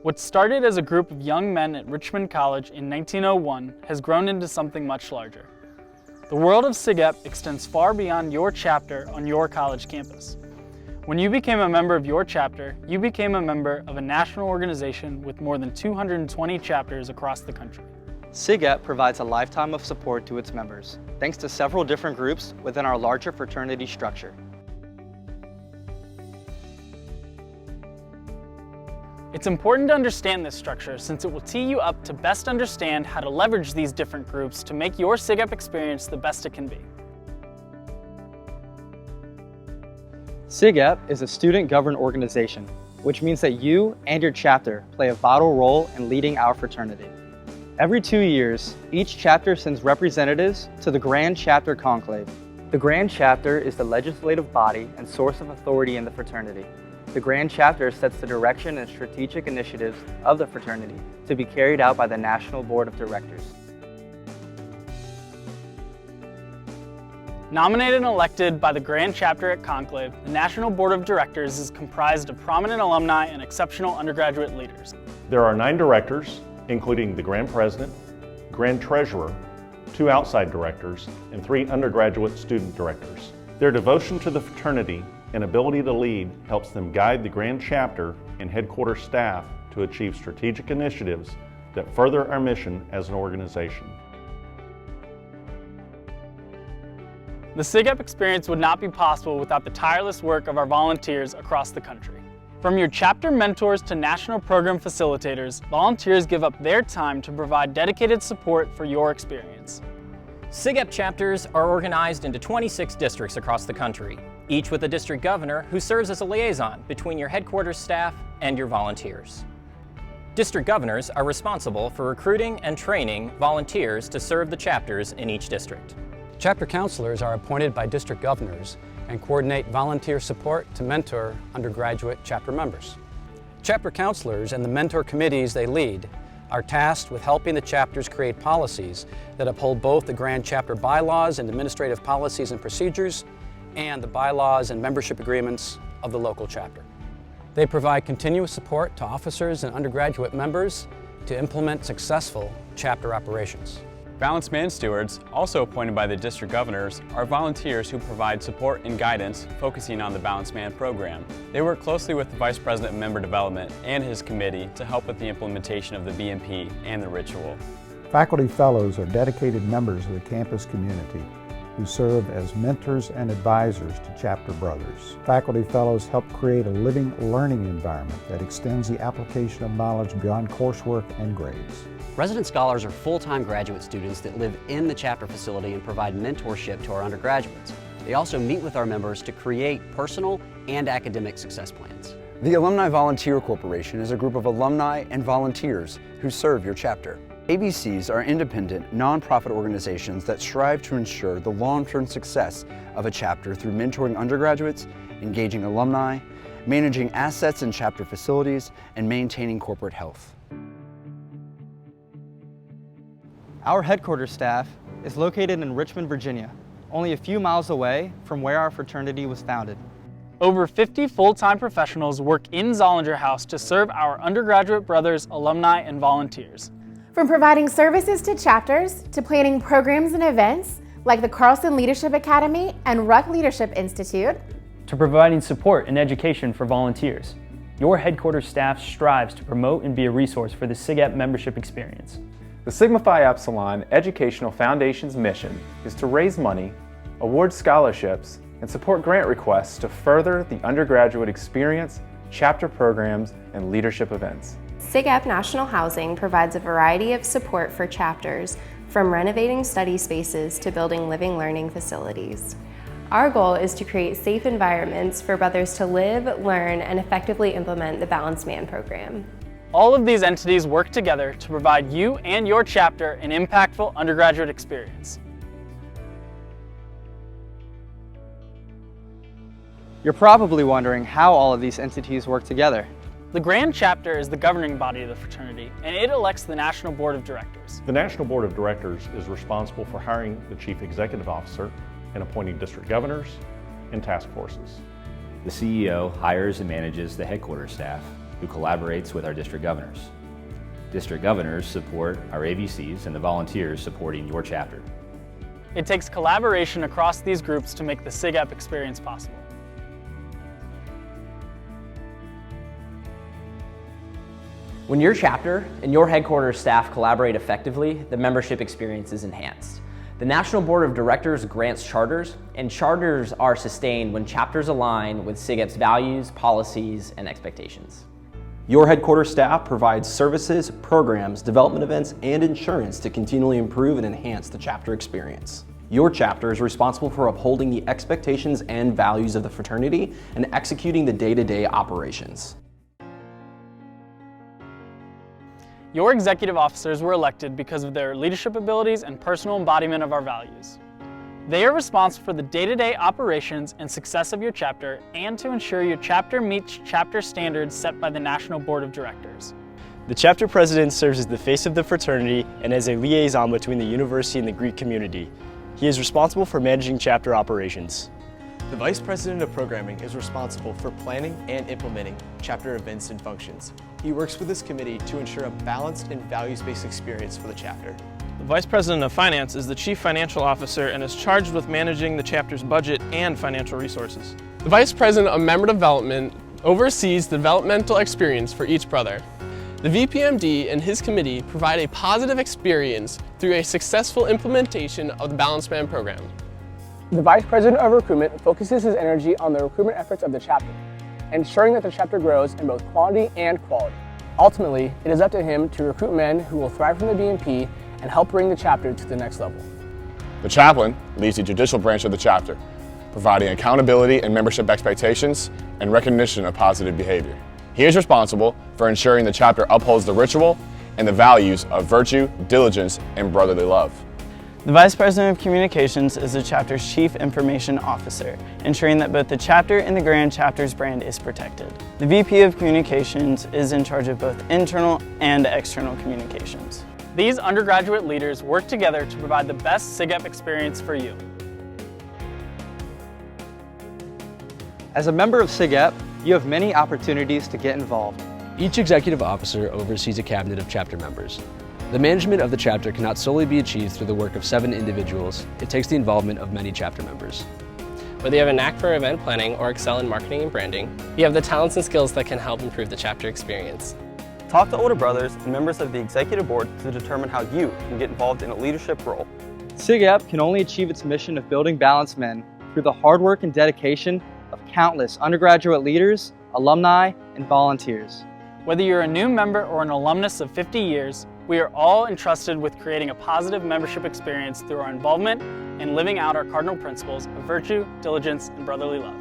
What started as a group of young men at Richmond College in 1901 has grown into something much larger. The world of SigEp extends far beyond your chapter on your college campus. When you became a member of your chapter, you became a member of a national organization with more than 220 chapters across the country. SigEp provides a lifetime of support to its members, thanks to several different groups within our larger fraternity structure. It's important to understand this structure since it will tee you up to best understand how to leverage these different groups to make your SigEp experience the best it can be. SigEp is a student-governed organization, which means that you and your chapter play a vital role in leading our fraternity. Every 2 years, each chapter sends representatives to the Grand Chapter Conclave. The Grand Chapter is the legislative body and source of authority in the fraternity. The Grand Chapter sets the direction and strategic initiatives of the fraternity to be carried out by the National Board of Directors. Nominated and elected by the Grand Chapter at Conclave, the National Board of Directors is comprised of prominent alumni and exceptional undergraduate leaders. There are 9 directors, including the Grand President, Grand Treasurer, 2 outside directors, and 3 undergraduate student directors. Their devotion to the fraternity and ability to lead helps them guide the Grand Chapter and headquarters staff to achieve strategic initiatives that further our mission as an organization. The SigEp experience would not be possible without the tireless work of our volunteers across the country. From your chapter mentors to national program facilitators, volunteers give up their time to provide dedicated support for your experience. SigEp chapters are organized into 26 districts across the country, each with a district governor who serves as a liaison between your headquarters staff and your volunteers. District governors are responsible for recruiting and training volunteers to serve the chapters in each district. Chapter counselors are appointed by district governors and coordinate volunteer support to mentor undergraduate chapter members. Chapter counselors and the mentor committees they lead are tasked with helping the chapters create policies that uphold both the Grand Chapter bylaws and administrative policies and procedures and the bylaws and membership agreements of the local chapter. They provide continuous support to officers and undergraduate members to implement successful chapter operations. Balanced Man Stewards, also appointed by the district governors, are volunteers who provide support and guidance focusing on the Balanced Man program. They work closely with the Vice President of Member Development and his committee to help with the implementation of the BMP and the ritual. Faculty Fellows are dedicated members of the campus community who serve as mentors and advisors to chapter brothers. Faculty Fellows help create a living learning environment that extends the application of knowledge beyond coursework and grades. Resident scholars are full-time graduate students that live in the chapter facility and provide mentorship to our undergraduates. They also meet with our members to create personal and academic success plans. The Alumni Volunteer Corporation is a group of alumni and volunteers who serve your chapter. AVCs are independent, nonprofit organizations that strive to ensure the long-term success of a chapter through mentoring undergraduates, engaging alumni, managing assets in chapter facilities, and maintaining corporate health. Our headquarters staff is located in Richmond, Virginia, only a few miles away from where our fraternity was founded. Over 50 full-time professionals work in Zollinger House to serve our undergraduate brothers, alumni, and volunteers. From providing services to chapters to planning programs and events like the Carlson Leadership Academy and Ruck Leadership Institute, to providing support and education for volunteers, your headquarters staff strives to promote and be a resource for the SigEp membership experience. The Sigma Phi Epsilon Educational Foundation's mission is to raise money, award scholarships, and support grant requests to further the undergraduate experience, chapter programs, and leadership events. SigEp National Housing provides a variety of support for chapters, from renovating study spaces to building living learning facilities. Our goal is to create safe environments for brothers to live, learn, and effectively implement the Balanced Man program. All of these entities work together to provide you and your chapter an impactful undergraduate experience. You're probably wondering how all of these entities work together. The Grand Chapter is the governing body of the fraternity, and it elects the National Board of Directors. The National Board of Directors is responsible for hiring the Chief Executive Officer and appointing district governors and task forces. The CEO hires and manages the headquarters staff. who collaborates with our district governors. District governors support our AVCs and the volunteers supporting your chapter. It takes collaboration across these groups to make the SigEp experience possible. When your chapter and your headquarters staff collaborate effectively, the membership experience is enhanced. The National Board of Directors grants charters, and charters are sustained when chapters align with SigEp's values, policies, and expectations. Your headquarters staff provides services, programs, development events, and insurance to continually improve and enhance the chapter experience. Your chapter is responsible for upholding the expectations and values of the fraternity and executing the day-to-day operations. Your executive officers were elected because of their leadership abilities and personal embodiment of our values. They are responsible for the day-to-day operations and success of your chapter and to ensure your chapter meets chapter standards set by the National Board of Directors. The chapter president serves as the face of the fraternity and as a liaison between the university and the Greek community. He is responsible for managing chapter operations. The vice president of programming is responsible for planning and implementing chapter events and functions. He works with this committee to ensure a balanced and values-based experience for the chapter. The Vice President of Finance is the Chief Financial Officer and is charged with managing the chapter's budget and financial resources. The Vice President of Member Development oversees the developmental experience for each brother. The VPMD and his committee provide a positive experience through a successful implementation of the Balanced Man program. The Vice President of Recruitment focuses his energy on the recruitment efforts of the chapter, ensuring that the chapter grows in both quantity and quality. Ultimately, it is up to him to recruit men who will thrive from the BMP and help bring the chapter to the next level. The chaplain leads the judicial branch of the chapter, providing accountability and membership expectations and recognition of positive behavior. He is responsible for ensuring the chapter upholds the ritual and the values of virtue, diligence, and brotherly love. The Vice President of Communications is the chapter's Chief Information Officer, ensuring that both the chapter and the Grand Chapter's brand is protected. The VP of Communications is in charge of both internal and external communications. These undergraduate leaders work together to provide the best SigEp experience for you. As a member of SigEp, you have many opportunities to get involved. Each executive officer oversees a cabinet of chapter members. The management of the chapter cannot solely be achieved through the work of 7 individuals. It takes the involvement of many chapter members. Whether you have a knack for event planning or excel in marketing and branding, you have the talents and skills that can help improve the chapter experience. Talk to older brothers and members of the executive board to determine how you can get involved in a leadership role. SigEp can only achieve its mission of building balanced men through the hard work and dedication of countless undergraduate leaders, alumni, and volunteers. Whether you're a new member or an alumnus of 50 years, we are all entrusted with creating a positive membership experience through our involvement and living out our cardinal principles of virtue, diligence, and brotherly love.